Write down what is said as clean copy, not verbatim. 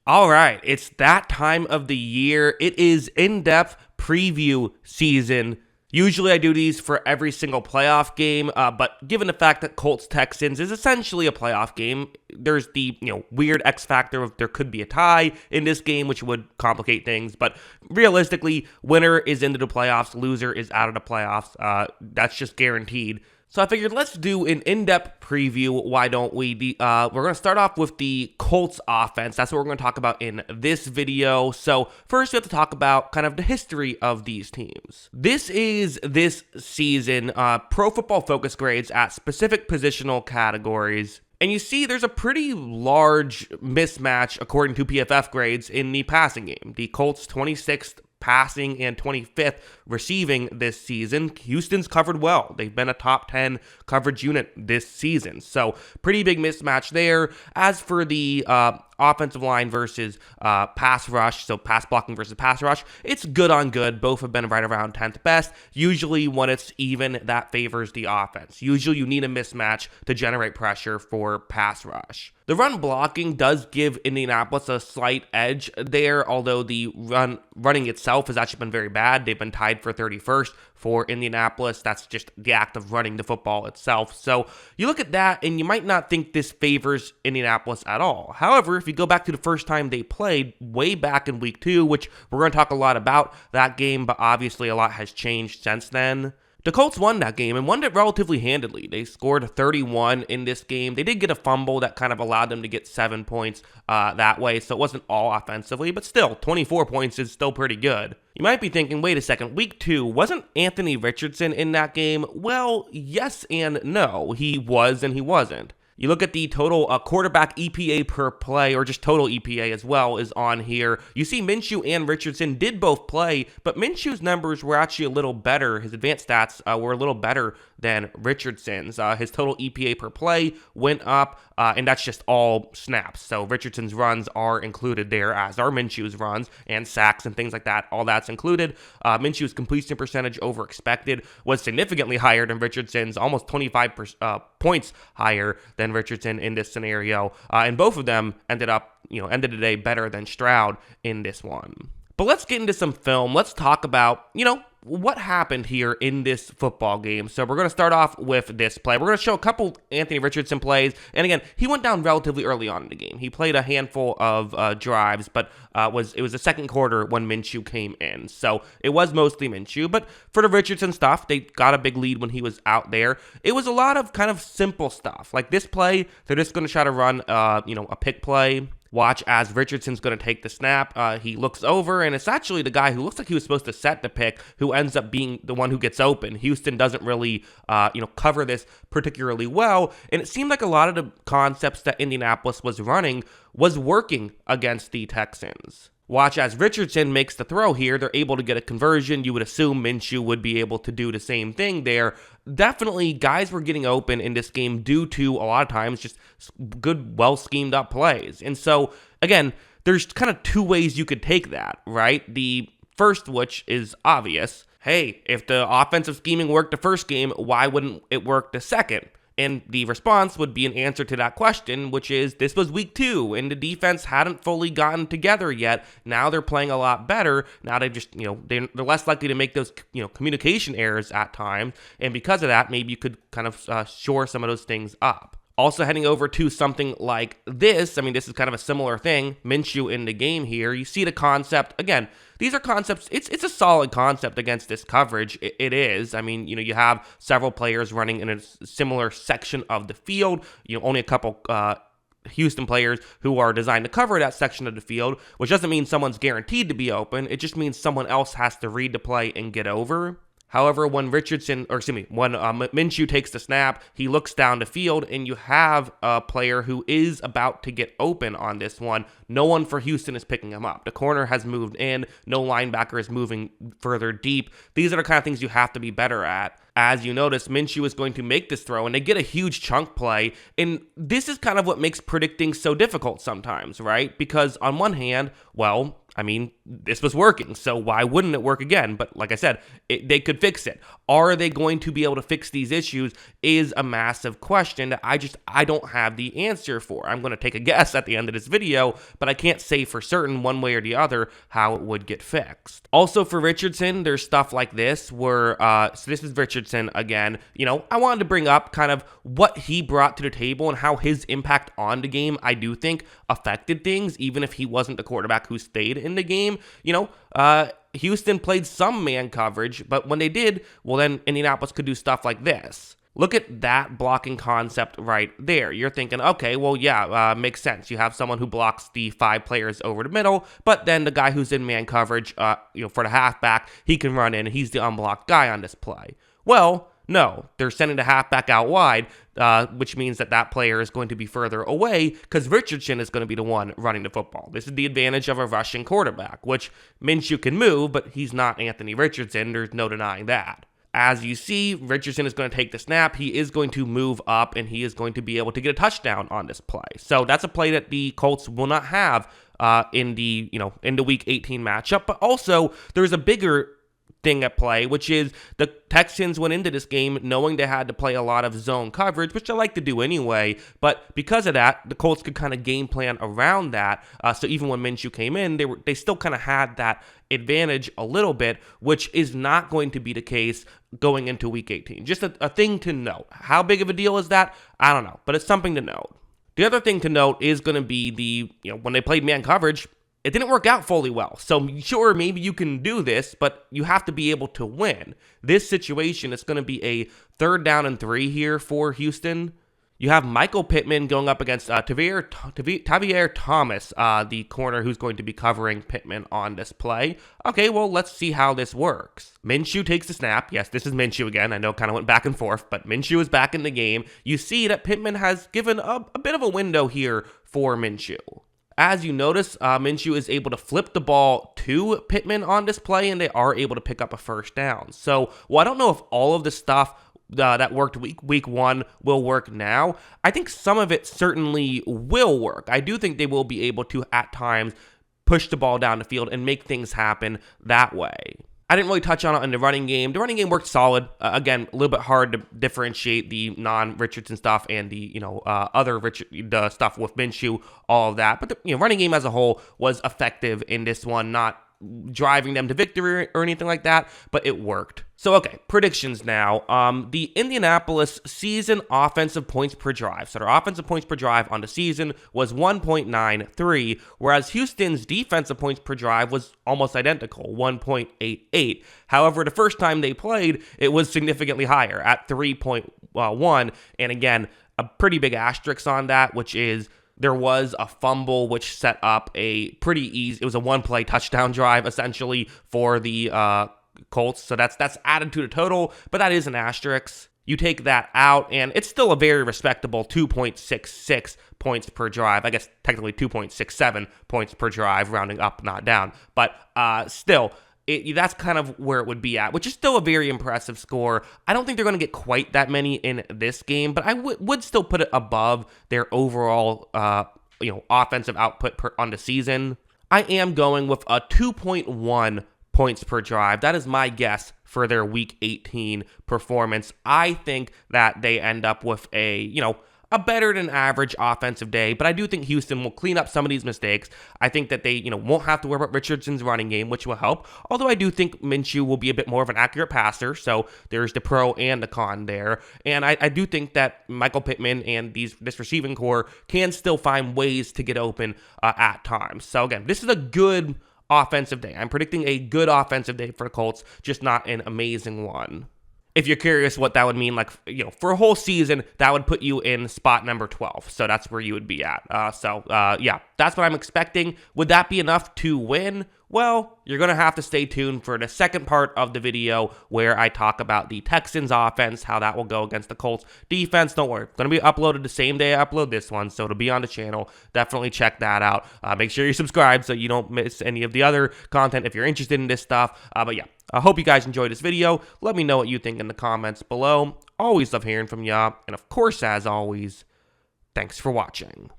All right, it's that time of the year. It is in-depth preview season. Usually I do these for every single playoff game, but given the fact that Colts-Texans is essentially a playoff game, there's the weird X factor of there could be a tie in this game, which would complicate things. But realistically, winner is into the playoffs, loser is out of the playoffs. That's just guaranteed. So I figured let's do an in-depth preview. Why don't we? We're going to start off with the Colts offense. That's what we're going to talk about in this video. So first we have to talk about kind of the history of these teams. This is this season Pro Football Focus grades at specific positional categories. And you see there's a pretty large mismatch according to PFF grades in the passing game. The Colts 26th passing and 25th receiving this season. Houston's covered well. They've been a top 10 coverage unit this season. So pretty big mismatch there. As for the offensive line versus pass rush, so pass blocking versus pass rush, it's good on good. Both have been right around 10th best. Usually when it's even, that favors the offense. Usually you need a mismatch to generate pressure for pass rush. The run blocking does give Indianapolis a slight edge there, although the running itself has actually been very bad. They've been tied for 31st for Indianapolis. That's just the act of running the football itself. So you look at that and you might not think this favors Indianapolis at all. However, if you go back to the first time they played, way back in week 2, which we're going to talk a lot about that game, but obviously a lot has changed since then. The Colts won that game and won it relatively handedly. They scored 31 in this game. They did get a fumble that kind of allowed them to get 7 points that way, so it wasn't all offensively, but still, 24 points is still pretty good. You might be thinking, wait a second, week 2, wasn't Anthony Richardson in that game? Well, yes and no. He was and he wasn't. You look at the total quarterback EPA per play, or just total EPA as well, is on here. You see Minshew and Richardson did both play, but Minshew's numbers were actually a little better. His advanced stats were a little better than Richardson's. His total EPA per play went up, and that's just all snaps. So Richardson's runs are included there, as are Minshew's runs, and sacks and things like that. All that's included. Minshew's completion percentage over expected was significantly higher than Richardson's, almost 25 points higher than Richardson in this scenario, and both of them ended the day better than Stroud in this one. But let's get into some film. Let's talk about, what happened here in this football game. So we're going to start off with this play. We're going to show a couple Anthony Richardson plays. And again, he went down relatively early on in the game. He played a handful of drives, but it was the second quarter when Minshew came in. So it was mostly Minshew. But for the Richardson stuff, they got a big lead when he was out there. It was a lot of kind of simple stuff. Like this play, they're just going to try to run, a pick play. Watch as Richardson's going to take the snap. He looks over, and it's actually the guy who looks like he was supposed to set the pick who ends up being the one who gets open. Houston doesn't really, cover this particularly well, and it seemed like a lot of the concepts that Indianapolis was running was working against the Texans. Watch as Richardson makes the throw here. They're able to get a conversion. You would assume Minshew would be able to do the same thing there. Definitely, guys were getting open in this game due to, a lot of times, just good, well-schemed up plays. And so, again, there's kind of two ways you could take that, right? The first, which is obvious. Hey, if the offensive scheming worked the first game, why wouldn't it work the second? And the response would be an answer to that question, which is this was week 2, and the defense hadn't fully gotten together yet. Now they're playing a lot better. Now they just, they're less likely to make those, communication errors at times. And because of that, maybe you could kind of shore some of those things up. Also heading over to something like this, this is kind of a similar thing, Minshew in the game here. You see the concept, again, these are concepts, it's a solid concept against this coverage, it is. You have several players running in a similar section of the field, only a couple Houston players who are designed to cover that section of the field, which doesn't mean someone's guaranteed to be open, it just means someone else has to read the play and get over. However, when Minshew takes the snap, he looks down the field, and you have a player who is about to get open on this one. No one for Houston is picking him up. The corner has moved in. No linebacker is moving further deep. These are the kind of things you have to be better at. As you notice, Minshew is going to make this throw, and they get a huge chunk play. And this is kind of what makes predicting so difficult sometimes, right? Because on one hand, I mean, this was working, so why wouldn't it work again? But like I said, they could fix it. Are they going to be able to fix these issues is a massive question that I don't have the answer for. I'm going to take a guess at the end of this video, but I can't say for certain one way or the other how it would get fixed. Also for Richardson, there's stuff like this where, so this is Richardson again. I wanted to bring up kind of what he brought to the table and how his impact on the game, I do think, affected things, even if he wasn't the quarterback who stayed in the game. Houston played some man coverage, but when they did, well, then Indianapolis could do stuff like this. Look at that blocking concept right there. You're thinking, okay, well, yeah, makes sense. You have someone who blocks the 5 players over the middle, but then the guy who's in man coverage, for the halfback, he can run in, and he's the unblocked guy on this play. Well, no, they're sending the halfback out wide, which means that player is going to be further away because Richardson is going to be the one running the football. This is the advantage of a rushing quarterback, which Minshew can move, but he's not Anthony Richardson. There's no denying that. As you see, Richardson is going to take the snap. He is going to move up, and he is going to be able to get a touchdown on this play. So that's a play that the Colts will not have in the Week 18 matchup. But also, there's a bigger thing at play, which is the Texans went into this game knowing they had to play a lot of zone coverage, which I like to do anyway, but because of that, the Colts could kind of game plan around that, so even when Minshew came in, they still kind of had that advantage a little bit, which is not going to be the case going into Week 18. Just a thing to note. How big of a deal is that? I don't know, but it's something to note. The other thing to note is going to be when they played man coverage, it didn't work out fully well. So sure, maybe you can do this, but you have to be able to win. This situation is going to be a 3rd down and 3 here for Houston. You have Michael Pittman going up against Tavierre Thomas, the corner who's going to be covering Pittman on this play. Okay, well, let's see how this works. Minshew takes the snap. Yes, this is Minshew again. I know kind of went back and forth, but Minshew is back in the game. You see that Pittman has given a bit of a window here for Minshew. As you notice, Minshew is able to flip the ball to Pittman on this play, and they are able to pick up a 1st down. So, I don't know if all of the stuff that worked week 1 will work now. I think some of it certainly will work. I do think they will be able to, at times, push the ball down the field and make things happen that way. I didn't really touch on it in the running game. The running game worked solid. Again, a little bit hard to differentiate the non-Richardson stuff and the the stuff with Minshew, all of that. But the running game as a whole was effective in this one, not driving them to victory or anything like that, but it worked. So, okay, predictions now. The Indianapolis season offensive points per drive. So their offensive points per drive on the season was 1.93, whereas Houston's defensive points per drive was almost identical, 1.88. However, the first time they played, it was significantly higher at 3.1. And again, a pretty big asterisk on that, which is there was a fumble which set up a pretty easy, it was a 1-play touchdown drive essentially for the Colts. So that's added to the total, but that is an asterisk. You take that out, and it's still a very respectable 2.66 points per drive. I guess technically 2.67 points per drive, rounding up, not down. But still, that's kind of where it would be at, which is still a very impressive score. I don't think they're going to get quite that many in this game, but I would still put it above their overall offensive output on the season. I am going with a 2.1 points per drive. That is my guess for their Week 18 performance. I think that they end up with a better than average offensive day, but I do think Houston will clean up some of these mistakes. I think that they, won't have to worry about Richardson's running game, which will help. Although I do think Minshew will be a bit more of an accurate passer, so there's the pro and the con there. And I do think that Michael Pittman and this receiving core can still find ways to get open at times. So again, this is a good offensive day. I'm predicting a good offensive day for the Colts, just not an amazing one. If you're curious what that would mean, for a whole season, that would put you in spot number 12. So that's where you would be at. Yeah, that's what I'm expecting. Would that be enough to win? Well, you're going to have to stay tuned for the second part of the video where I talk about the Texans offense, how that will go against the Colts defense. Don't worry, it's going to be uploaded the same day I upload this one, so it'll be on the channel. Definitely check that out. Make sure you subscribe so you don't miss any of the other content if you're interested in this stuff. But yeah, I hope you guys enjoyed this video. Let me know what you think in the comments below. Always love hearing from ya. And of course, as always, thanks for watching.